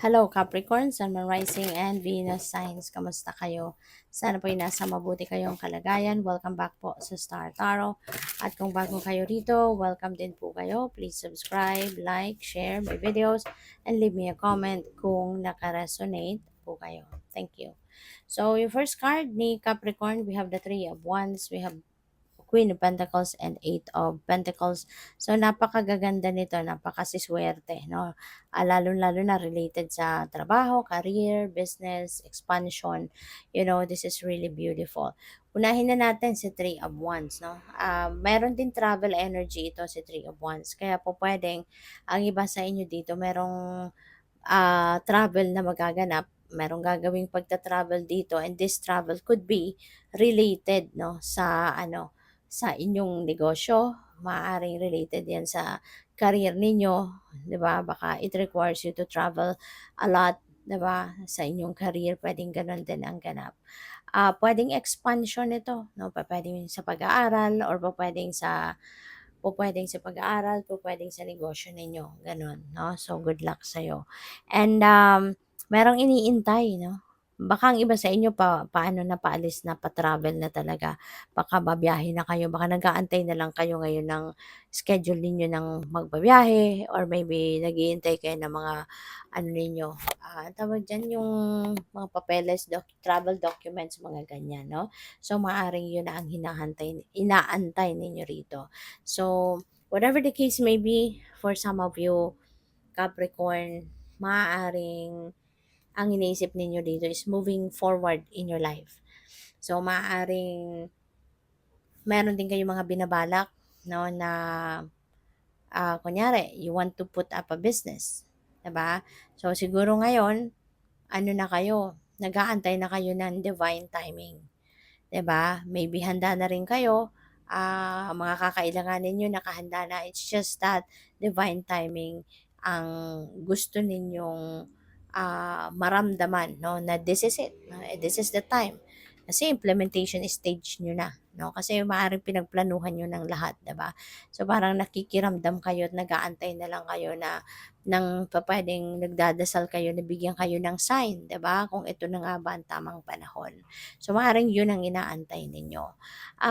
Hello Capricorn, Sun, Moon, Rising, and Venus signs. Kamusta kayo? Sana po ay nasa mabuti kayong kalagayan. Welcome back po sa Star Tarot. At kung bago kayo rito, welcome din po kayo. Please subscribe, like, share my videos, and leave me a comment kung nakaresonate po kayo. Thank you. So, yung first card ni Capricorn, we have the Three of Wands, we have Queen of Pentacles and Eight of Pentacles. So, napakagaganda nito, napakasiswerte, no? Lalo-lalo na related sa trabaho, career, business, expansion. You know, this is really beautiful. Unahin na natin si Three of Wands, no? Meron din travel energy ito si Three of Wands. Kaya po pwedeng, ang iba sa inyo dito, merong travel na magaganap, merong gagawing pagta-travel dito, and this travel could be related, no, sa ano, sa inyong negosyo. Maaaring related yan sa career ninyo, 'di ba? Baka it requires you to travel a lot, 'di ba? Sa inyong career, pwedeng ganun din ang ganap. Pwedeng expansion ito, no? Pwedeng sa pag-aaral or pwedeng sa pag-aaral, pwedeng sa negosyo ninyo, gano'n, no? So, good luck sa'yo. And, merong iniintay, no? Baka ang iba sa inyo paano na, paalis na, pa-travel na talaga. Baka babiyahe na kayo, baka nag-aantay na lang kayo ngayon ng schedule ninyo ng magbabiyahe or maybe naghihintay kayo ng mga ano ninyo, tawag diyan, yung mga papeles, travel documents, mga ganyan, no? So, maaring yun na ang inaantay ninyo rito. So, whatever the case may be, for some of you, Capricorn, maaaring ang iniisip ninyo dito is moving forward in your life. So, maaaring meron din kayong mga binabalak, no, na kunyari, you want to put up a business. 'Di ba? So, siguro ngayon, ano na kayo, nag-aantay na kayo ng divine timing. 'Di ba? Maybe handa na rin kayo, mga kakailanganin niyo nakahanda na. It's just that divine timing ang gusto ninyong maramdaman, no, na this is it, no, this is the time. Kasi implementation stage nyo na, no? Kasi maaaring pinagplanuhan nyo ng lahat, 'di ba? So parang nakikiramdam kayo at nag-aantay na lang kayo na ng pwedeng nagdadasal kayo na bigyan kayo ng sign, 'di ba? Kung ito na nga ba ang tamang panahon. So, maaaring yun ang inaantay ninyo.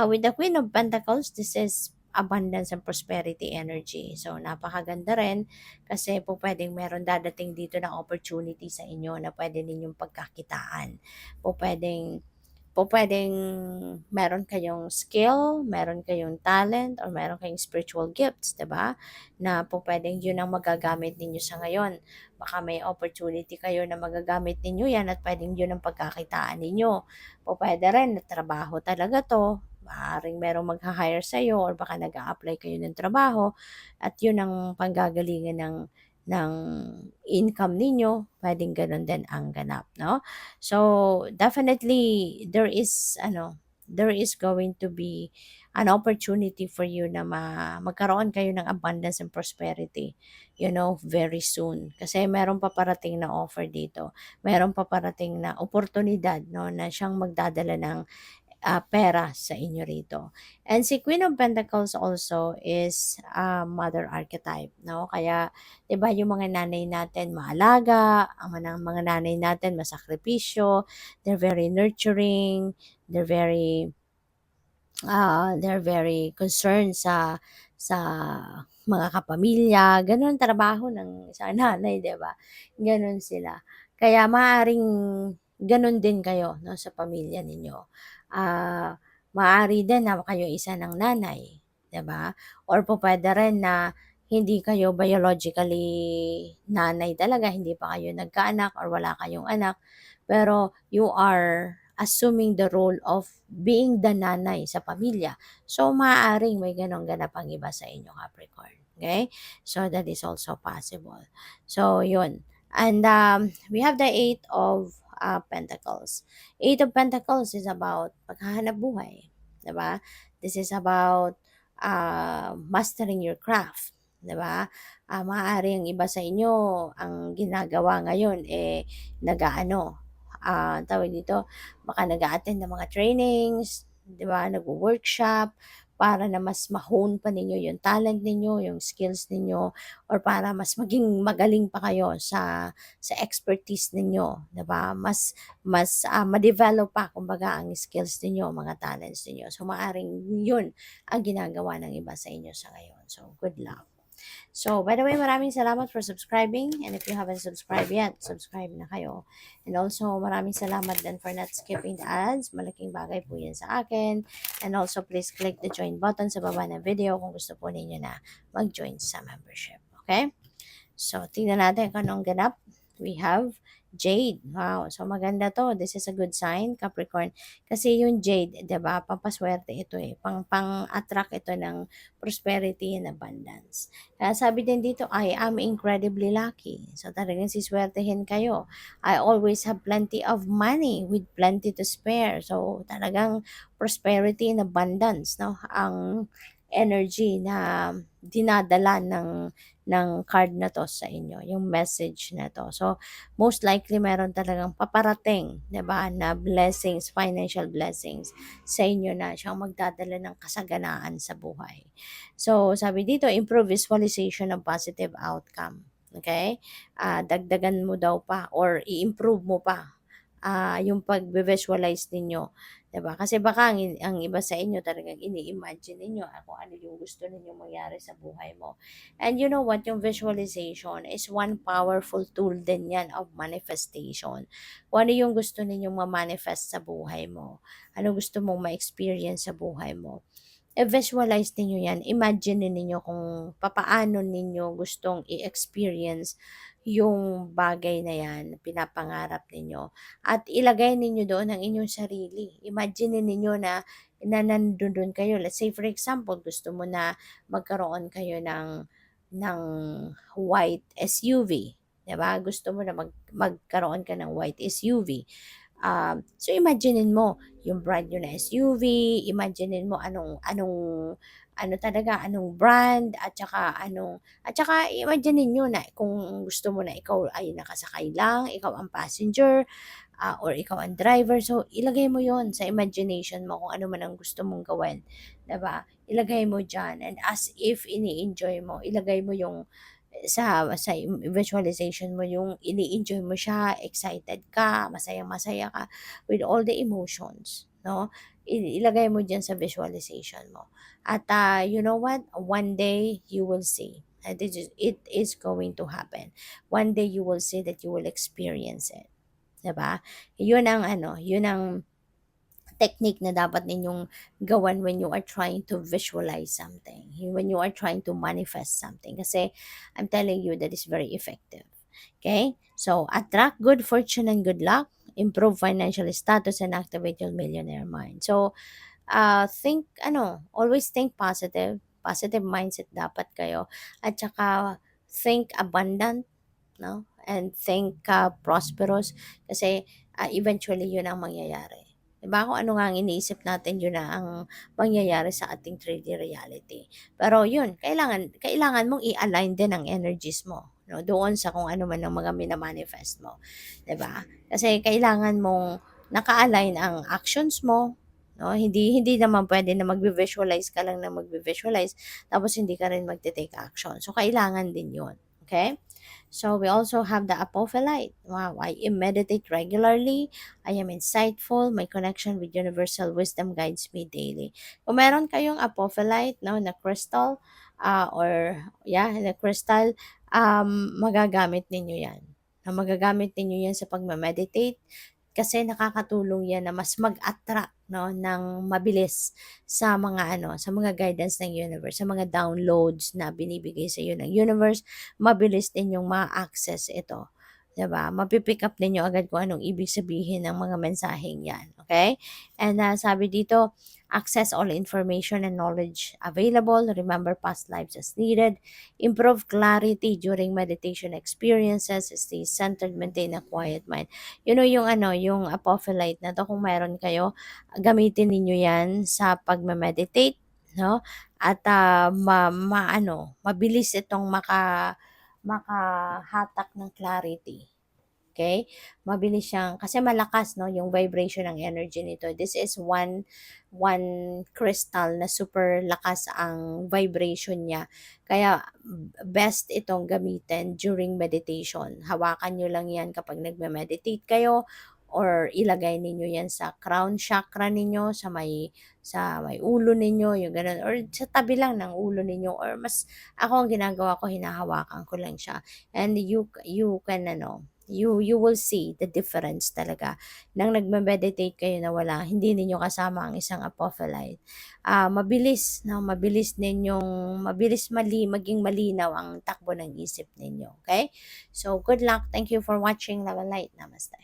With the Queen of Pentacles, this is abundance and prosperity energy. So, napakaganda rin kasi po pwedeng meron dadating dito ng opportunity sa inyo na pwede ninyong pagkakitaan. Po pwedeng meron kayong skill, meron kayong talent, or meron kayong spiritual gifts, 'di ba? Na po pwedeng yun ang magagamit ninyo sa ngayon. Baka may opportunity kayo na magagamit ninyo yan at pwedeng yun ang pagkakitaan ninyo. Po pwede rin na trabaho talaga to. Maaaring merong mag-hire sa iyo or baka nag-a-apply kayo ng trabaho at yun ang panggagalingan ng income ninyo, pwedeng ganun din ang ganap, no? So, definitely there is going to be an opportunity for you na magkaroon kayo ng abundance and prosperity, you know, very soon. Kasi meron pa parating na offer dito. Meron pa parating na oportunidad, no, na siyang magdadala ng pera sa inyo rito. And si Queen of Pentacles also is mother archetype, no? Kaya, 'di ba, yung mga nanay natin maalaga, ang mga nanay natin masakripisyo, they're very nurturing, they're very concerned sa mga kapamilya, gano'n trabaho ng isang nanay, 'di ba? Gano'n sila. Kaya maaring gano'n din kayo, 'no, sa pamilya ninyo. Maaari din na kayo isa ng nanay, 'di ba? Or pupuwede rin na hindi kayo biologically nanay talaga, hindi pa kayo nagkaanak or wala kayong anak, pero you are assuming the role of being the nanay sa pamilya. So, maaaring may gano'ng ganap ang iba sa inyo, Capricorn. Okay? So, that is also possible. So, yun. And we have the Eight of Pentacles. Eight of Pentacles is about paghahanap buhay. Diba? This is about mastering your craft. Diba? Maaaring iba sa inyo, ang ginagawa ngayon, nag-aano, tawag dito, baka nag attend ng mga trainings, 'di ba, nagwo-workshop para na mas ma-hone pa ninyo yung talent ninyo, yung skills ninyo, or para mas maging magaling pa kayo sa expertise ninyo, 'di ba? Mas ma-develop pa kumbaga ang skills ninyo, mga talents ninyo. So maaring 'yun ang ginagawa ng iba sa inyo sa ngayon. So good luck. So, by the way, maraming salamat for subscribing. And if you haven't subscribed yet, subscribe na kayo. And also, maraming salamat din for not skipping the ads. Malaking bagay po yan sa akin. And also, please click the join button sa baba ng video kung gusto po ninyo na mag-join sa membership. Okay? So, tingnan natin kung anong ganap. We have Jade. Wow. So, maganda to. This is a good sign, Capricorn. Kasi yung Jade, 'di ba, pampaswerte ito eh. Pang-attract ito ng prosperity and abundance. Kaya sabi din dito, I am incredibly lucky. So, talagang siswertehin kayo. I always have plenty of money with plenty to spare. So, talagang prosperity and abundance, no? Ang energy na dinadala ng card na to sa inyo, yung message na to. So, most likely meron talagang paparating, 'di ba, na blessings, financial blessings sa inyo na siyang magdadala ng kasaganaan sa buhay. So, sabi dito, improve visualization ng positive outcome. Okay? Dagdagan mo daw pa or i-improve mo pa yung pag-visualize ninyo. 'Di ba? Kasi baka ang iba sa inyo talagang ini-imagine ninyo kung ano yung gusto ninyong mangyari sa buhay mo. And you know what? Yung visualization is one powerful tool din yan of manifestation. Kung ano yung gusto ninyong ma-manifest sa buhay mo, ano gusto mong ma-experience sa buhay mo, i-visualize ninyo yan. Imagine ninyo kung papaano ninyo gustong i-experience yung bagay na yan, pinapangarap ninyo. At ilagay ninyo doon ang inyong sarili. Imagine ninyo na nandun kayo. Let's say for example, gusto mo na magkaroon kayo ng white SUV. 'Di ba? Gusto mo na magkaroon ka ng white SUV. So imaginein mo yung brand new na SUV, imaginein mo anong anong ano talaga, anong brand at saka imaginein niyo na kung gusto mo na ikaw ay nakasakay lang, ikaw ang passenger, or ikaw ang driver. So ilagay mo 'yon sa imagination mo kung ano man ang gusto mong gawin, 'di ba? Ilagay mo diyan and as if ini-enjoy mo, ilagay mo yung sa visualization mo yung ini-enjoy mo siya, excited ka, masayang-masaya ka with all the emotions, no? Ilagay mo diyan sa visualization mo. At you know what? One day you will see. And it is going to happen. One day you will see that you will experience it. 'Di ba? Yun ang yun ang technique na dapat ninyong gawan when you are trying to visualize something, when you are trying to manifest something. Kasi I'm telling you that is very effective. Okay? So, attract good fortune and good luck, improve financial status, and activate your millionaire mind. So, always think positive. Positive mindset dapat kayo. At saka, think abundant, no? And think prosperous kasi eventually yun ang mangyayari. Diba? Kung ano nga ang iniisip natin, yun na ang mangyayari sa ating 3D reality. Pero yun, kailangan mong i-align din ang energies mo, no? Doon sa kung ano man ang mga minamanifest mo. Diba? Kasi kailangan mong naka-align ang actions mo, no? Hindi naman pwede na magvi-visualize ka lang na magvi-visualize tapos hindi ka rin magte-take action. So, kailangan din yun. Okay? So, we also have the apophyllite. Wow, I meditate regularly. I am insightful. My connection with universal wisdom guides me daily. Kung meron kayong apophyllite, no, na crystal, na crystal, magagamit ninyo yan. Magagamit ninyo yan sa pagma-meditate kasi nakakatulong yan na mas mag-attract, no, ng mabilis sa mga guidance ng universe, sa mga downloads na binibigay sa iyo ng universe, mabilis din yung ma-access ito. 'Di ba? Mapipick up ninyo agad kung anong ibig sabihin ng mga mensaheng 'yan, okay? And sabi dito, access all information and knowledge available, remember past lives as needed, improve clarity during meditation experiences, stay centered, maintain a quiet mind. You know yung apophyllite na to, kung meron kayo, gamitin ninyo 'yan sa pagme-meditate, no? At mabilis itong makahatak ng clarity. Okay? Mabilis siyang, kasi malakas, no, yung vibration ng energy nito. This is one crystal na super lakas ang vibration niya. Kaya, best itong gamitin during meditation. Hawakan nyo lang yan kapag nagme-meditate kayo, or ilagay ninyo yan sa crown chakra ninyo, sa may ulo ninyo, yung ganun, or sa tabi lang ng ulo ninyo, or mas, ako ang ginagawa ko, hinahawakan ko lang siya. And you can, you will see the difference talaga nang nagme-meditate kayo na hindi ninyo kasama ang isang apophyllite. Mabilis, no, mabilis maging malinaw ang takbo ng isip ninyo. Okay? So, good luck. Thank you for watching. Love and light. Namaste.